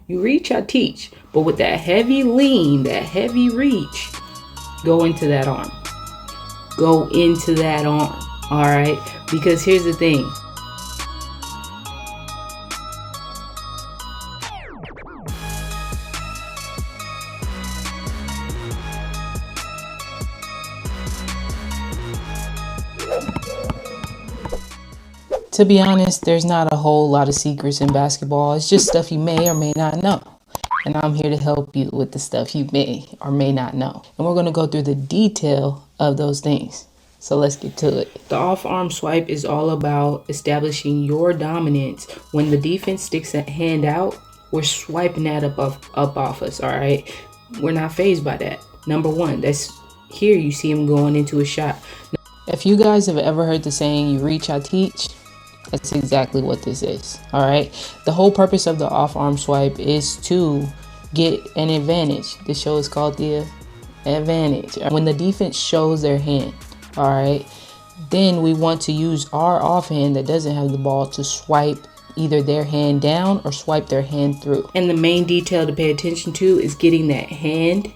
You reach, I teach. But with that heavy lean, that heavy reach, go into that arm. Go into that arm, all right? Because here's the thing. To be honest, there's not a whole lot of secrets in basketball. It's just stuff you may or may not know. And I'm here to help you with the stuff you may or may not know. And we're going to go through the detail of those things. So let's get to it. The off-arm swipe is all about establishing your dominance. When the defense sticks a hand out, we're swiping that up off us, all right? We're not fazed by that. Number one, that's here you see him going into a shot. If you guys have ever heard the saying, you reach, I teach, that's exactly what this is, all right? The whole purpose of the off-arm swipe is to get an advantage. This show is called the advantage. When the defense shows their hand, all right, then we want to use our offhand that doesn't have the ball to swipe either their hand down or swipe their hand through. And the main detail to pay attention to is getting that hand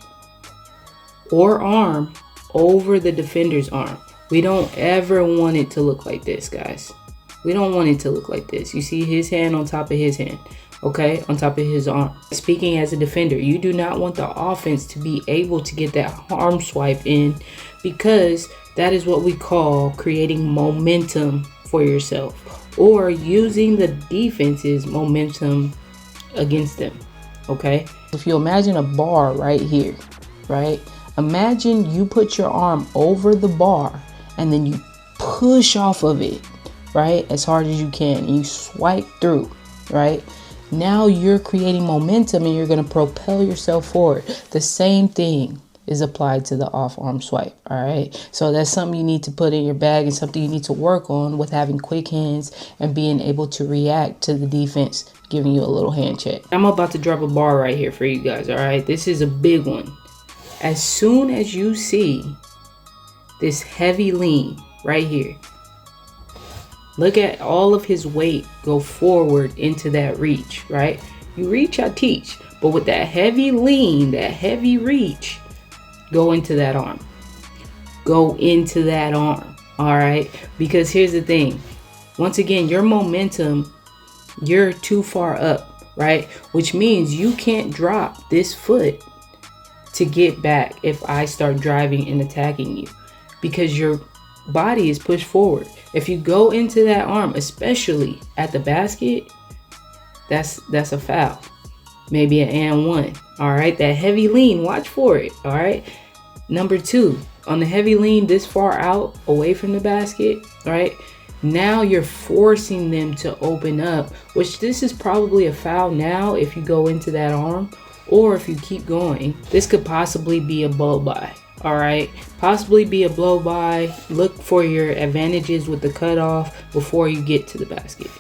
or arm over the defender's arm. We don't ever want it to look like this, guys. We don't want it to look like this. You see his hand on top of his hand, okay? On top of his arm. Speaking as a defender, you do not want the offense to be able to get that arm swipe in, because that is what we call creating momentum for yourself, or using the defense's momentum against them, okay? If you imagine a bar right here, right? Imagine you put your arm over the bar and then you push off of it, right, as hard as you can, and you swipe through, right? Now you're creating momentum and you're going to propel yourself forward. The same thing is applied to the off-arm swipe, all right? So that's something you need to put in your bag and something you need to work on with having quick hands and being able to react to the defense giving you a little hand check. I'm about to drop a bar right here for you guys, all right? This is a big one. As soon as you see this heavy lean right here, look at all of his weight go forward into that reach, right? You reach, I teach. But with that heavy lean, that heavy reach, go into that arm. Go into that arm, all right? Because here's the thing. Once again, your momentum, you're too far up, right? Which means you can't drop this foot to get back if I start driving and attacking you, because your body is pushed forward. If you go into that arm, especially at the basket, that's a foul. Maybe an and one. All right, that heavy lean, watch for it. All right. Number two, on the heavy lean this far out away from the basket, all right, now you're forcing them to open up, which this is probably a foul now if you go into that arm, or if you keep going, this could possibly be a blow by. All right, possibly be a blow by. Look for your advantages with the cutoff before you get to the basket.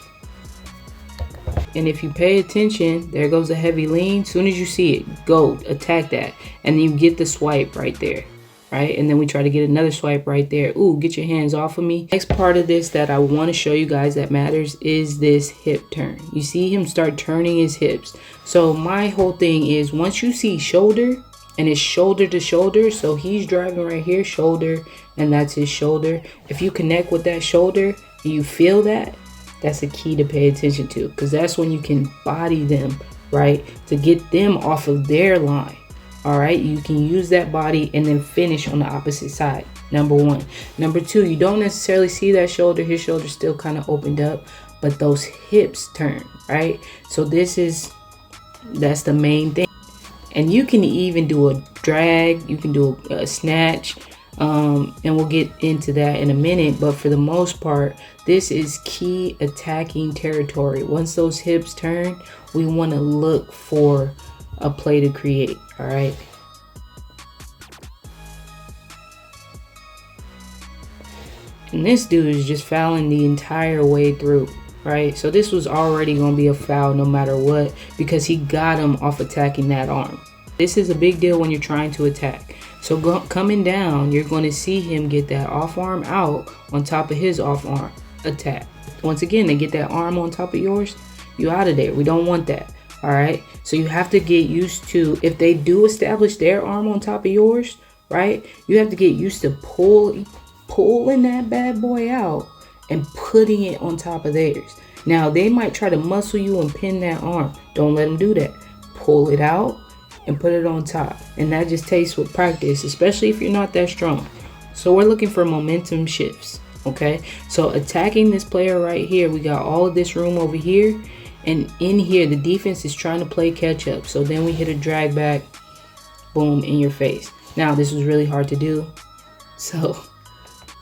And if you pay attention, there goes the heavy lean. Soon as you see it, go attack that, and then you get the swipe right there, right? And then we try to get another swipe right there. Ooh, get your hands off of me. Next part of this that I want to show you guys that matters is this hip turn. You see him start turning his hips. So my whole thing is, once you see shoulder, and it's shoulder to shoulder, so he's driving right here, shoulder, and that's his shoulder. If you connect with that shoulder and you feel that, that's a key to pay attention to, because that's when you can body them, right, to get them off of their line. All right, you can use that body and then finish on the opposite side. Number one. Number two, you don't necessarily see that shoulder. His shoulder's still kind of opened up, but those hips turn, right? So that's the main thing. And you can even do a drag, you can do a snatch, and we'll get into that in a minute. But for the most part, this is key attacking territory. Once those hips turn, we want to look for a play to create, all right? And this dude is just fouling the entire way through, right? So this was already going to be a foul no matter what, because he got him off attacking that arm. This is a big deal when you're trying to attack. So coming down, you're going to see him get that off arm out on top of his off arm attack. Once again, they get that arm on top of yours, you out of there. We don't want that. All right, so you have to get used to, if they do establish their arm on top of yours, right, you have to get used to pulling that bad boy out and putting it on top of theirs. Now they might try to muscle you and pin that arm. Don't let them do that. Pull it out and put it on top, and that just takes with practice, especially if you're not that strong. So we're looking for momentum shifts. Okay, so attacking this player right here, we got all of this room over here, and in here the defense is trying to play catch up. So then we hit a drag back, boom, in your face. Now this was really hard to do, so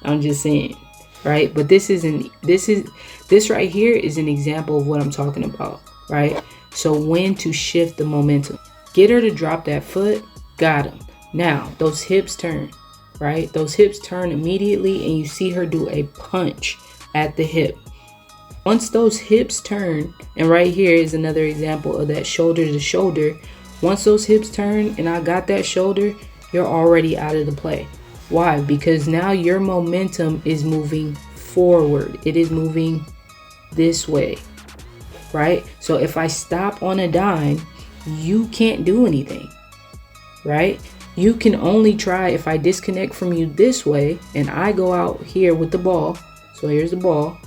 I'm just saying, right? But this right here is an example of what I'm talking about, right? So when to shift the momentum, get her to drop that foot, got him. Now those hips turn, right? Those hips turn immediately, and you see her do a punch at the hip. Once those hips turn, and right here is another example of that shoulder to shoulder. Once those hips turn and I got that shoulder, you're already out of the play. Why? Because now your momentum is moving forward. It is moving this way, right? So if I stop on a dime, you can't do anything, right? You can only try if I disconnect from you this way and I go out here with the ball. So here's the ball.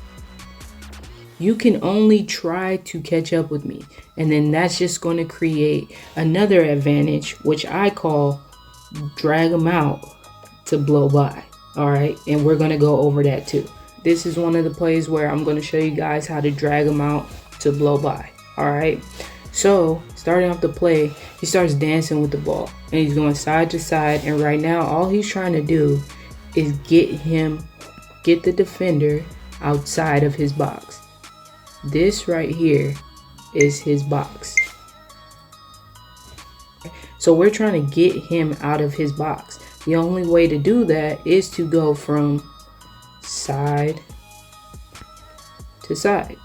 You can only try to catch up with me. And then that's just going to create another advantage, which I call drag them out to blow by. All right. And we're going to go over that too. This is one of the plays where I'm going to show you guys how to drag them out to blow by. All right. So starting off the play, he starts dancing with the ball and he's going side to side. And right now, all he's trying to do is get the defender outside of his box. This right here is his box. So we're trying to get him out of his box. The only way to do that is to go from side to side,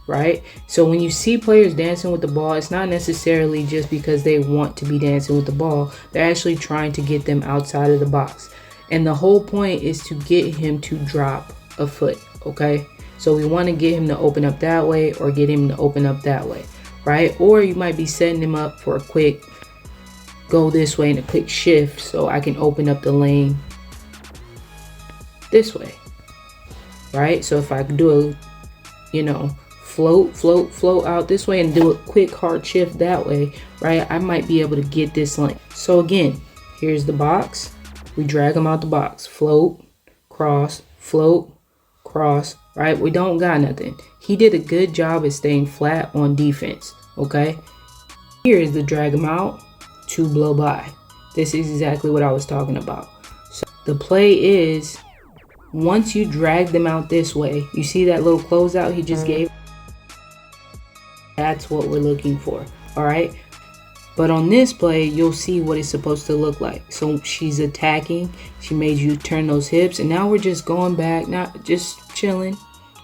right? So when you see players dancing with the ball, it's not necessarily just because they want to be dancing with the ball. They're actually trying to get them outside of the box. And the whole point is to get him to drop a foot, okay? So we want to get him to open up that way or get him to open up that way, right? Or you might be setting him up for a quick go this way and a quick shift so I can open up the lane this way, right? So if I do a, float out this way and do a quick hard shift that way, right? I might be able to get this lane. So again, here's the box. We drag him out the box. Float, cross, right? We don't got nothing. He did a good job at staying flat on defense, okay? Here is the drag him out to blow by. This is exactly what I was talking about. So the play is, once you drag them out this way, you see that little closeout he just gave? That's what we're looking for, all right? But on this play, you'll see what it's supposed to look like. So she's attacking. She made you turn those hips. And now we're just going back, not just chilling,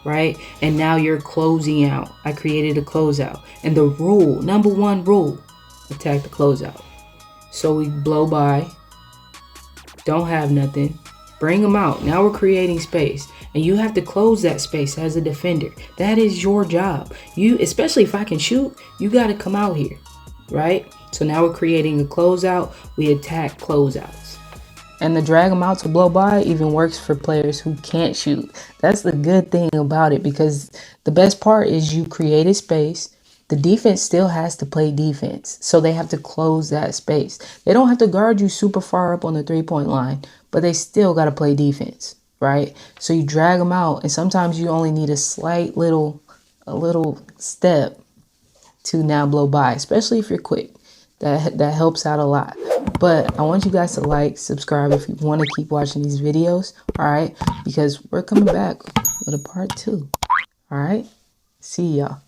right? And now you're closing out. I created a closeout. And the rule, number one rule, attack the closeout. So we blow by. Don't have nothing. Bring them out. Now we're creating space. And you have to close that space as a defender. That is your job. You, especially if I can shoot, you got to come out here, right? So now we're creating a closeout. We attack closeouts. And the drag them out to blow by even works for players who can't shoot. That's the good thing about it, because the best part is you create a space. The defense still has to play defense. So they have to close that space. They don't have to guard you super far up on the 3-point line, but they still got to play defense, right? So you drag them out, and sometimes you only need a slight little step to now blow by, especially if you're quick. That helps out a lot. But I want you guys to like, subscribe if you want to keep watching these videos, all right? Because we're coming back with a part 2, all right? See y'all.